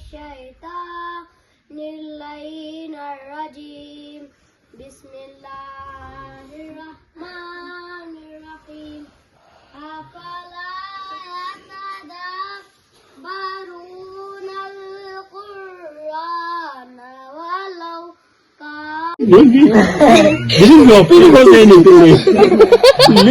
الشيطان اللعين الرجيم بسم الله الرحمن الرحيم أفلا يتدبرون القرآن ولو كان This is your opinion was anything. My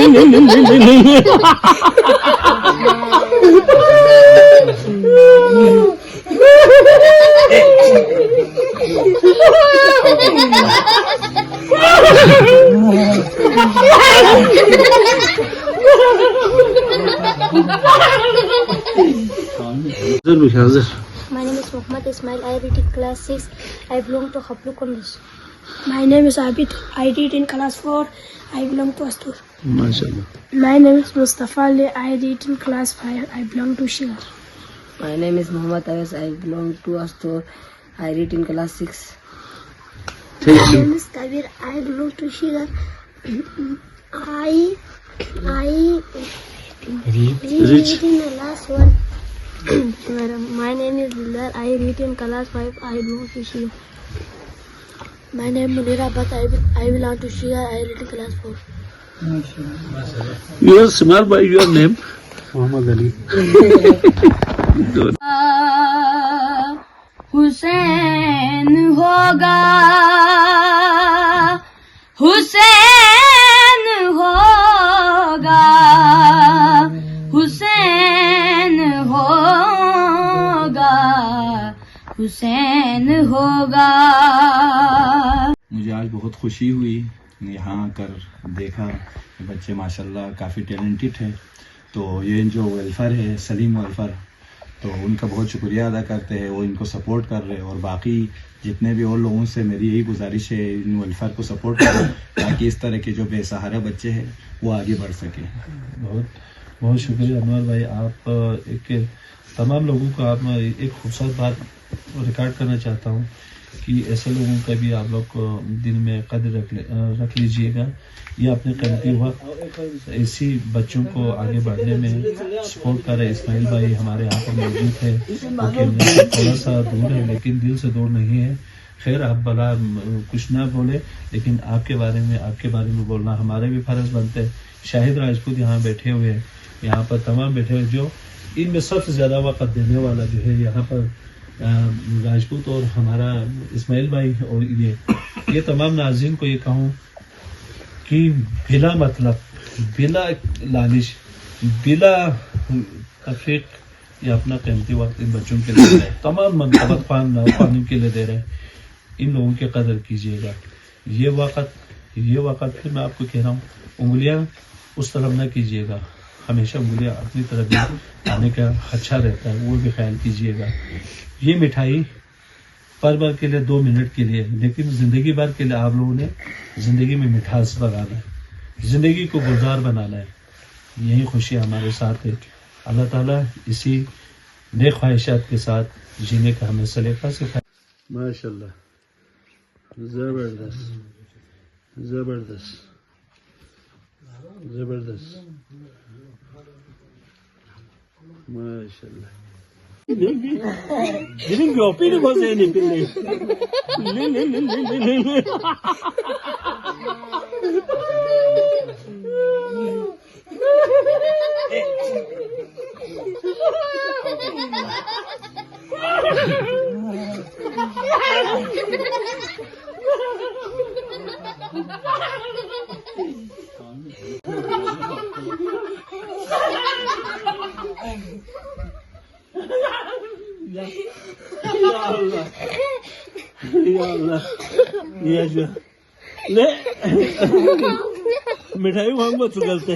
name is Muhammad Ismail. I read in class 6. I belong to Hablu Congress. My name is Abid. I read in class 4. I belong to Astur. MashaAllah. My name is Mustafa Ali. I read in class 5. I belong to Shigar. My name is Muhammad Awais. I belong to Astur. I read in class 6. My name is Kabir. I belong to Shigar. I read in the last one. My name is Dildar. I read in class 5. I belong to Shigar. My name is Munira Abbas. I belong to Shigar. I read in class 4. You are smart by your name. Muhammad Ali. حسین ہوگا حسین ہوگا حسین ہوگا حسین ہوگا. مجھے آج بہت خوشی ہوئی یہاں آ کر دیکھا کہ بچے ماشاءاللہ کافی ٹیلنٹڈ ہیں. تو یہ جو ویلفیئر ہے سلیم ویلفیئر تو ان کا بہت شکریہ ادا کرتے ہیں. وہ ان کو سپورٹ کر رہے ہیں اور باقی جتنے بھی اور لوگوں سے میری یہی گزارش ہے ان ویلفیئر کو سپورٹ کریں تاکہ اس طرح کے جو بے سہارا بچے ہیں وہ آگے بڑھ سکیں. بہت بہت شکریہ انور بھائی. آپ ایک تمام لوگوں کو آپ ایک خوبصورت بات ریکارڈ کرنا چاہتا ہوں کہ ایسے لوگوں کا بھی آپ لوگ دل میں قدر رکھ لیجئے گا. یہ اپنے قیمتی وقت ایسی بچوں کو آگے بڑھنے میں سپورٹ کر رہے. اسماعیل بھائی ہمارے یہاں پر موجود ہے کیونکہ تھوڑا سا دور ہے لیکن دل سے دور نہیں ہے. خیر آپ بلا کچھ نہ بولے لیکن آپ کے بارے میں بولنا ہمارے بھی فرض بنتے ہیں. شاہد راجپوت یہاں بیٹھے ہوئے ہیں, یہاں پر تمام بیٹھے ہوئے جو ان میں سب سے زیادہ وقت دینے والا جو ہے یہاں پر راجپوت اور ہمارا اسماعیل بھائی. اور یہ تمام ناظرین کو یہ کہوں کہ بلا مطلب بلا لالچ بلا تفریق یہ اپنا قیمتی وقت ان بچوں کے لیے دے رہے ہیں. تمام منتخب خانوں کے لیے دے رہے ہیں. ان لوگوں کی قدر کیجیے گا. یہ وقت پھر میں آپ کو کہہ رہا ہوں انگلیاں اس طرف نہ کیجیے گا. ہمیشہ انگلیاں اپنی طرف آنے کا اچھا رہتا ہے وہ بھی خیال کیجیے گا. یہ مٹھائی پر بار کے لیے 2 منٹ کے لیے لیکن زندگی بھر کے لیے آپ لوگوں نے زندگی میں مٹھاس بنانا ہے, زندگی کو گلزار بنانا ہے. یہی خوشی ہمارے ساتھ ہے. اللہ تعالیٰ اسی نیک خواہشات کے ساتھ جینے کا ہمیں سلیقہ سکھائے. ماشاءاللہ زبردست زبردست زبردست ماشاءاللہ. This is your opinion was anything. مٹھائی وہاں مت چکلتے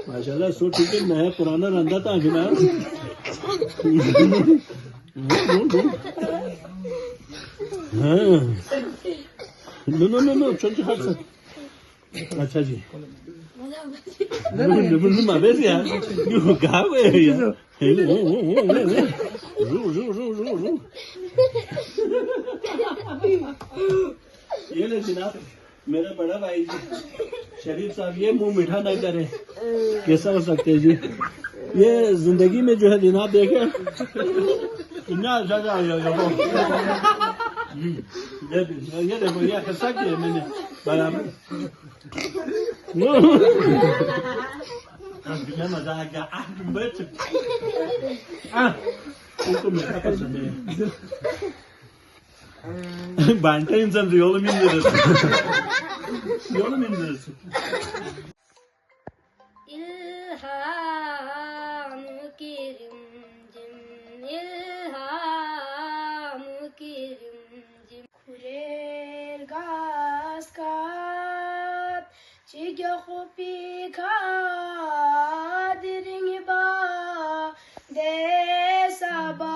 ماشاء اللہ. سو ٹھیک ہے میں پرانا رندا تھا کہ نو چھوٹی ہٹ سے. اچھا جی یہ میرے بڑا بھائی جی شریف صاحب یہ منہ میٹھا نہ کرے, کیسا ہو سکتے ہیں جی, یہ زندگی میں جو ہے جناب دیکھیں اتنا زیادہ یہ دیکھو یہ حصہ کیا میں نے برابر میں مزہ آ گیا ان کو میٹھا پسند ہے بانٹا انسان Revell minderiz. Yolu minderiz. İlham kirimcim, ilham kirimcim. Kurer gaskat, çige kupi kadirin ba, de sabaton.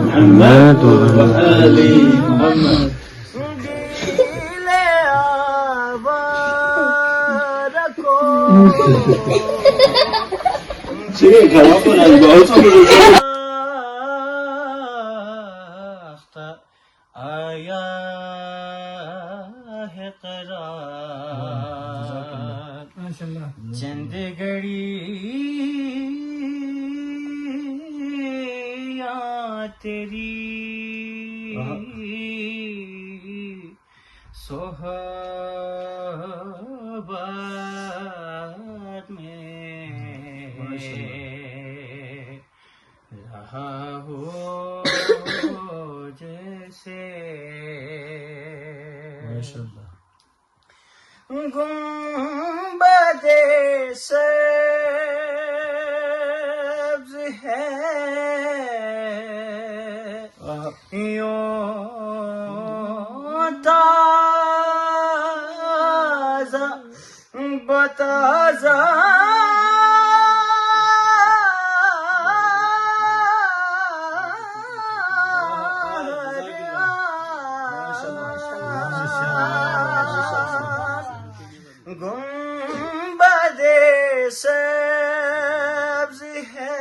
محمد وآل محمد. آیا ہے قرار چند گھڑی یا تیری صحبت میں رہا ہو جیسے گنبد سبز ہے یوں تازہ بتازہ گنبد سبز ہے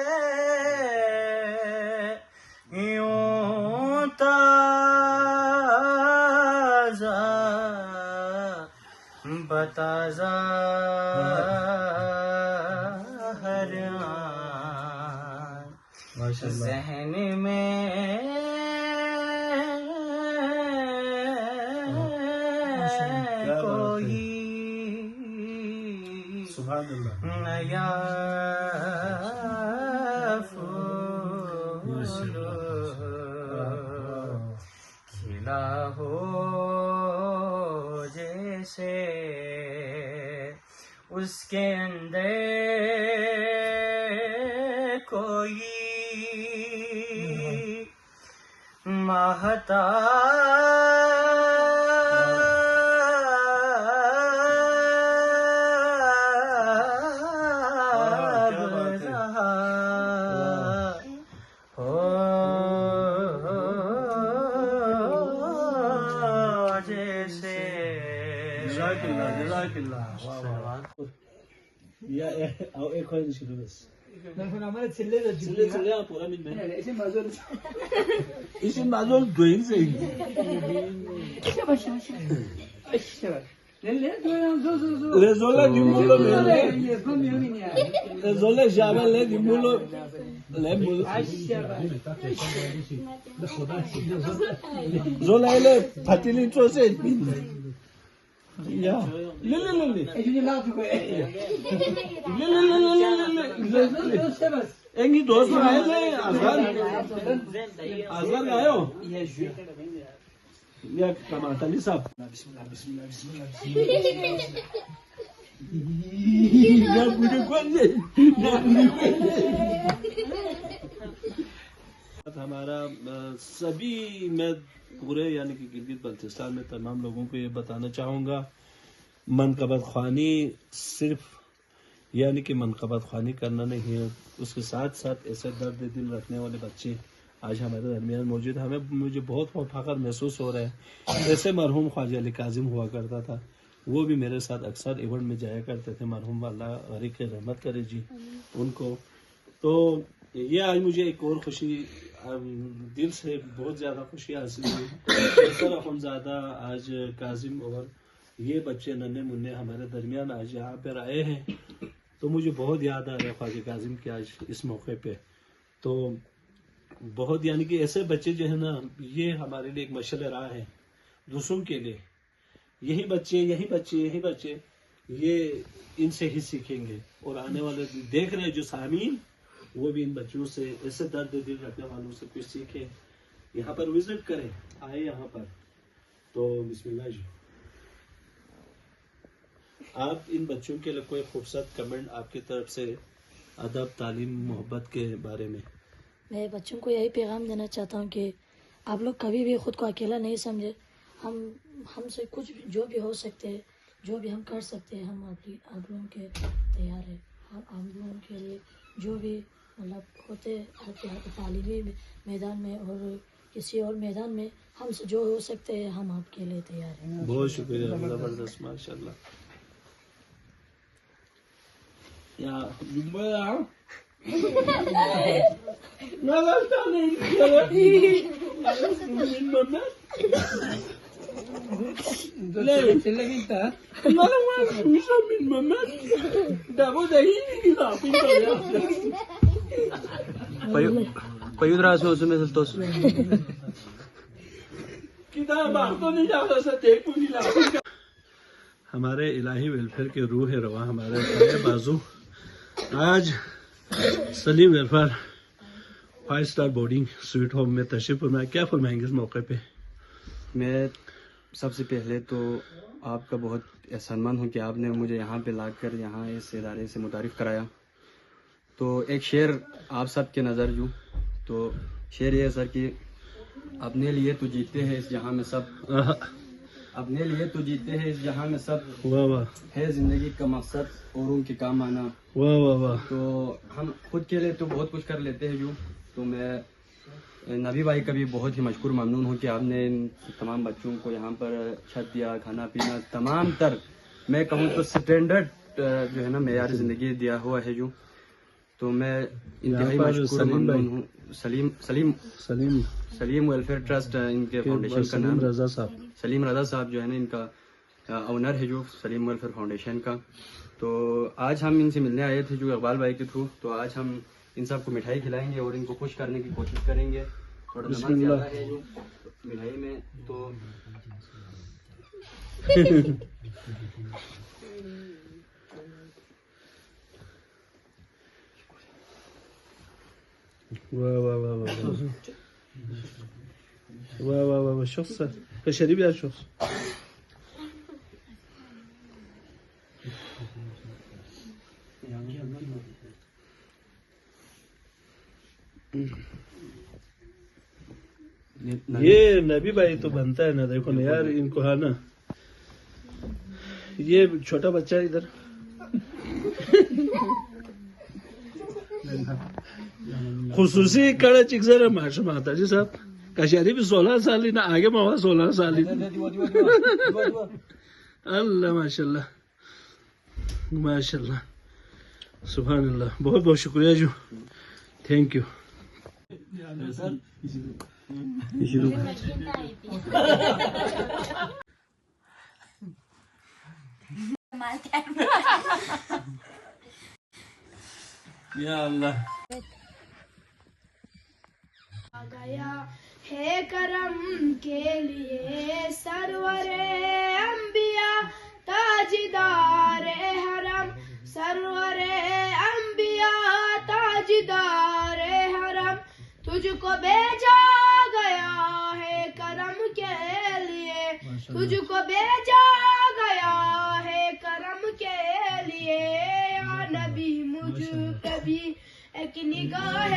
یوں تازہ بتازہ ہر آن ذہن میں کوئی نیا پھول کھلا ہو جیسے اس کے اندر کوئی ہمارا سبھی میں پورے یعنی کہ گلگت بلتستان میں تمام لوگوں کو یہ بتانا چاہوں گا، منقبت خوانی صرف یعنی کہ منقبت خوانی کرنا نہیں ہے، اس کے ساتھ ساتھ ایسے درد دل رکھنے والے بچے آج ہمارے درمیان موجود ہیں۔ مجھے بہت فخر محسوس ہو رہا ہے۔ ایسے مرحوم خواجہ علی کاظم ہوا کرتا تھا، وہ بھی میرے ساتھ اکثر ایونٹ میں جایا کرتے تھے، مرحوم اللہ غریق کے رحمت کرے جی ان کو۔ تو یہ آج مجھے ایک اور خوشی، دل سے بہت زیادہ خوشی حاصل ہوئی۔ کیسر اخندزادہ آج کاظم اور یہ بچے ننھے منھے ہمارے درمیان آج یہاں پر آئے ہیں، تو مجھے بہت یاد آ رہا ہے خواجہ کاظم کی آج اس موقع پہ۔ تو بہت یعنی کہ ایسے بچے جو ہے نا، یہ ہمارے لیے ایک مشعل راہ ہے دوسروں کے لیے۔ یہی بچے یہ ان سے ہی سیکھیں گے، اور آنے والے دیکھ رہے جو سامعین وہ بھی ان بچوں سے، ایسے درد دل رکھنے والوں سے کچھ سیکھیں، یہاں پر وزٹ کریں، آئے یہاں پر۔ تو بسم اللہ جی، آپ ان بچوں کے لیے کوئی خوبصورت کمنٹ آپ کی طرف سے ادب، تعلیم، محبت کے بارے میں؟ میں بچوں کو یہی پیغام دینا چاہتا ہوں کہ آپ لوگ کبھی بھی خود کو اکیلا نہیں سمجھے۔ ہم سے کچھ جو بھی ہو سکتے ہیں، جو بھی ہم کر سکتے ہیں، ہم آپ لوگوں کے تیار ہیں۔ آپ لوگوں کے لیے جو بھی مطلب ہوتے آپ کے تعلیمی میدان میں اور کسی اور میدان میں ہم سے جو ہو سکتے ہیں، ہم آپ کے لیے تیار ہیں۔ بہت شکریہ، زبردست، ماشاء اللہ۔ ہمارے الہی ویلفیئر کے روح رواں ہمارے بازو آج Saleem welfare 5 star boarding sweet home میں تشریف فرمایا، کیا فرمائیں گے اس موقع پہ؟ میں سب سے پہلے تو آپ کا بہت احسان مند ہوں کہ آپ نے مجھے یہاں پہ لا کر یہاں اس ادارے سے متعارف کرایا۔ تو ایک شعر آپ سب کے نظر جو تو شعر یہ ہے سر کہ اپنے لیے تو جیتے ہیں اس جہاں میں سب، اپنے لیے تو جیتے ہیں اس جہاں میں سب، واہ واہ ہے زندگی کا مقصد اوروں کے کام آنا. واہ واہ واہ. تو ہم خود کے لیے تو بہت کچھ کر لیتے ہیں یوں. تو میں نبی بھائی کا بھی بہت ہی مشکور ممنون ہوں کہ آپ نے ان تمام بچوں کو یہاں پر چھت دیا، کھانا پینا، تمام تر میں کہوں تو اسٹینڈرڈ جو ہے نا معیار زندگی دیا ہوا ہے یوں. تو میں انتہائی مشکور ممنون ہوں. سلیم ویلفیئر ٹرسٹ ان کے فاؤنڈیشن کا نام، رضا صاحب، سلیم رضا صاحب جو ہے نا ان کا اونر ہے جو سلیم ویلفیئر فاؤنڈیشن کا. تو آج ہم ان سے ملنے آئے تھے جو اقبال بھائی کے تھرو. تو آج ہم ان سب کو مٹھائی کھلائیں گے اور ان کو خوش کرنے کی کوشش کریں گے. تھوڑا نمک زیادہ ہے جو مٹھائی میں. تو واہ واہ واہ واہ واہ واہ واہ. شخص كشريب يا شخص. یہ نبی بھائی تو بنتا ہے نا. دیکھو نا یار ان کو ہے نا، یہ چھوٹا بچہ ہے ادھر خصوصی کڑا چکسر ماشا ماتا جی صاحب کشاری بھی 16 سال نا آگے موا 16 سال. اللہ ماشاء اللہ ماشاء اللہ سبحان اللہ. بہت بہت شکریہ جو، تھینک یو. یا اللہ آ گیا ہے کرم کے لیے سرور انبیاء تاجدار حرم، سرور انبیاء تاجدار حرم، تجھ کو بھیجا گیا ہے کرم کے لیے، تجھ کو بھیجا گیا ہے کرم کے لیے. یا نبی مجھ پہ بھی ایک نگاہ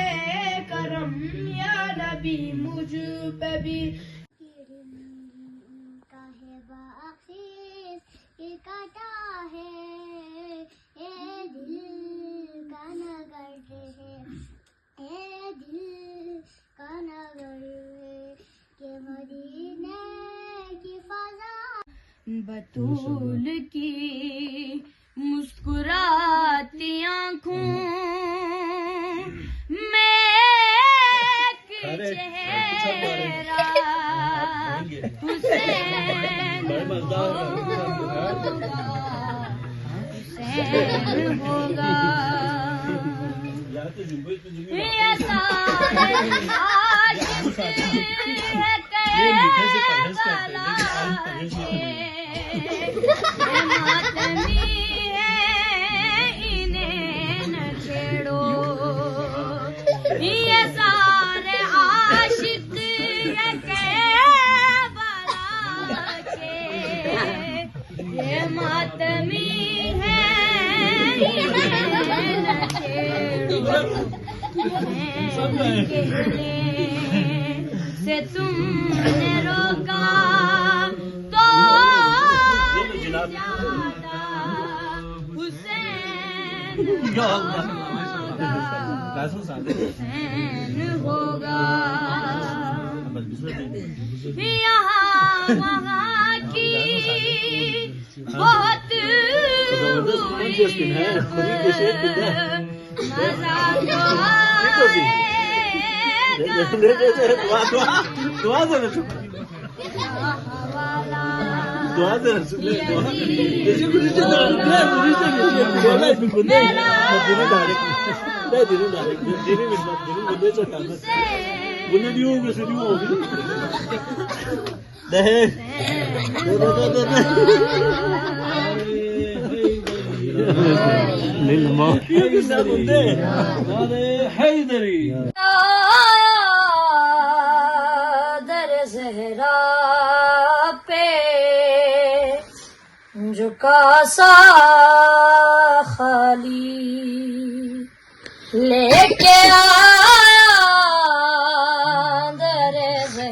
کرم، یا نبی مجھ پہ بھی. کا ہے باخیز یہ کاٹا ہے، اے دل کا نگر ہے، اے دل کا نگر ہے کہ مدینے کی فضا. بطول کی مسکراتی آنکھوں میں ایک چہرہ حسین ہوگا. یہ سارے عاشق ہے کربلا کے ماتمی ہے، انہیں نہ چھیڑو. یہ سارے عاشق ہے کربلا کے، یہ ماتمی ہے، انہیں نہ چھیڑو. کہنے سے تم نے روکا تو زیادہ حسین ہوگا. یہاں وہاں کی بہت ہوئی در زہرا پہ جو کاسا خالی لے کے آیا در زہرا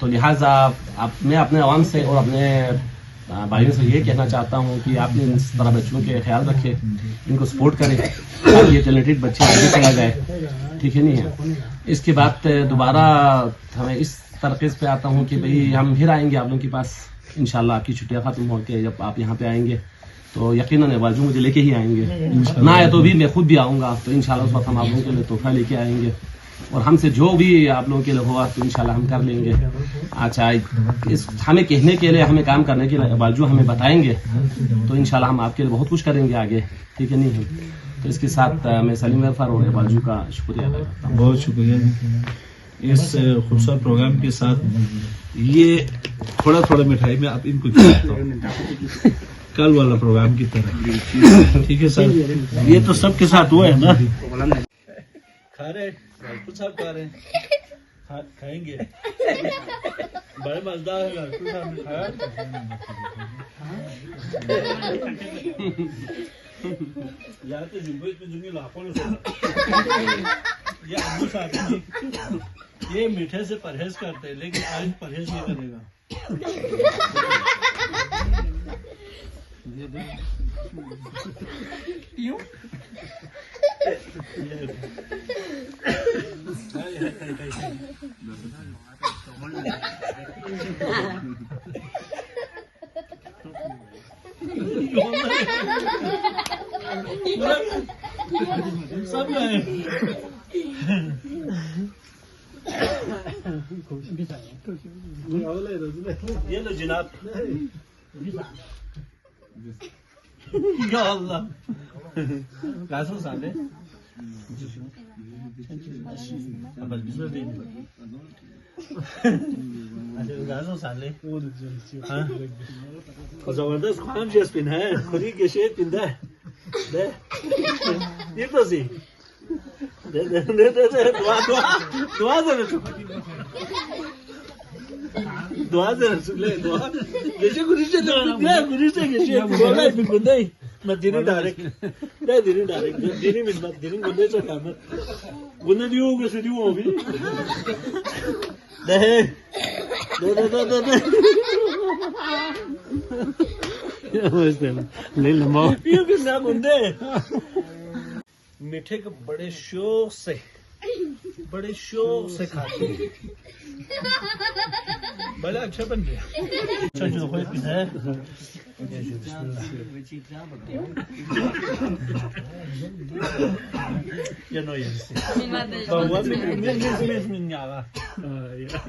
تو لہٰذا میں اپنے عوام سے اور اپنے بھائیوں سے یہ کہنا چاہتا ہوں کہ آپ اس طرح بچوں کے خیال رکھیں, ان کو سپورٹ کریں تاکہ یہ ٹیلنٹڈ بچے آگے چلا جائے, ٹھیک ہے نہیں ہے. اس کے بعد دوبارہ ہمیں اس ترخیص پہ آتا ہوں کہ بھئی ہم پھر آئیں گے آپ لوگوں کے پاس انشاءاللہ. آپ کی چھٹیاں ختم ہو کے جب آپ یہاں پہ آئیں گے تو یقیناً باجو مجھے لے کے ہی آئیں گے, نہ آئے تو بھی میں خود بھی آؤں گا. تو انشاءاللہ اس وقت ہم آپ لوگوں کے لیے تحفہ لے کے آئیں گے, اور ہم سے جو بھی آپ لوگوں کے لیے ہوا تو انشاءاللہ ہم کر لیں گے. اچھا, ہمیں کہنے کے لیے, ہمیں کام کرنے کے لیے باجو ہمیں بتائیں گے تو انشاءاللہ ہم آپ کے لیے بہت کچھ کریں گے آگے, ٹھیک ہے نہیں ہے. تو اس کے ساتھ میں سلیم ویلفیئر اور باجو کا شکریہ ادا کرتا ہوں. بہت شکریہ. اس خوبصورت پروگرام کے ساتھ یہ تھوڑا تھوڑا مٹھائی میں آپ ان کو کھلاتا ہوں کل والا پروگرام کی طرح, ٹھیک ہے سر. یہ تو سب کے ساتھ ہوا ہے نا. کھا رہے ڈاکٹر صاحب, کھا رہے ہیں, کھائیں گے. بڑے مزدار ہے ڈاکٹر صاحب نے کھایا. یہاں تو زندگی لاکھوں یہ ابو صاحب یہ میٹھے سے پرہیز کرتے, لیکن آج پرہیز نہیں کرے گا. سب یہ لو جناب. یا اللہ گاسو سالے گاسو سالے زبردست خان چیز پہنا ہے, خودی کے شیر پہنتا ہے. یہ تو سی دعا دعا لے دعا گیشے گریشے گیشے بولا گندے مت دینی ڈائریکٹ دے دینی ڈائریکٹ دینی مت دینی گندے سے کام گندے دیو گے سے دیو بھی دے لے لماؤ پیو کے نہ گندے. میٹھے کو بڑے شوق سے کھاتے ہیں. بڑا اچھا بن گیا. اچھا جو کوئی پینا ہے یا نو یہ سے بابا میں آگا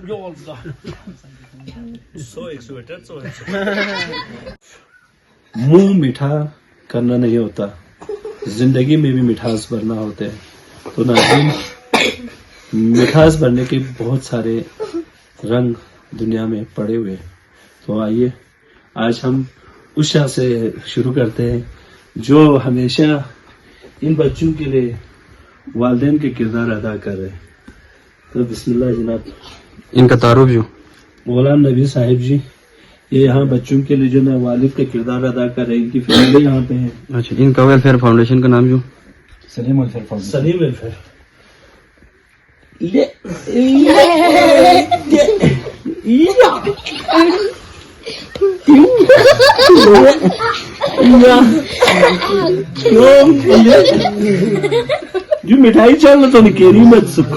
جو سو ایکسویٹر سو منہ میٹھا کرنا نہیں ہوتا, زندگی میں بھی مٹھاس بھرنا ہوتا ہے. تو ناظرین, مٹھاس بھرنے کے بہت سارے رنگ دنیا میں پڑے ہوئے. تو آئیے آج ہم اس شاہ سے شروع کرتے ہیں جو ہمیشہ ان بچوں کے لیے والدین کے کردار ادا کر رہے ہیں. تو بسم اللہ جناب. ان کا تعارف جو مولانا نبی صاحب جی, یہ یہاں بچوں کے لیے جو نا والد کا کردار ادا کر رہے ہیں, ان کی فیملی یہاں پہ ہے. اچھا, ان کا ویلفیئر فاؤنڈیشن کا نام جو سلیم ویلفیئر فاؤنڈیشن. سلیم ویلفیئر. جو مٹھائی چل رہا تو نہیں کہہ رہی مت سکھ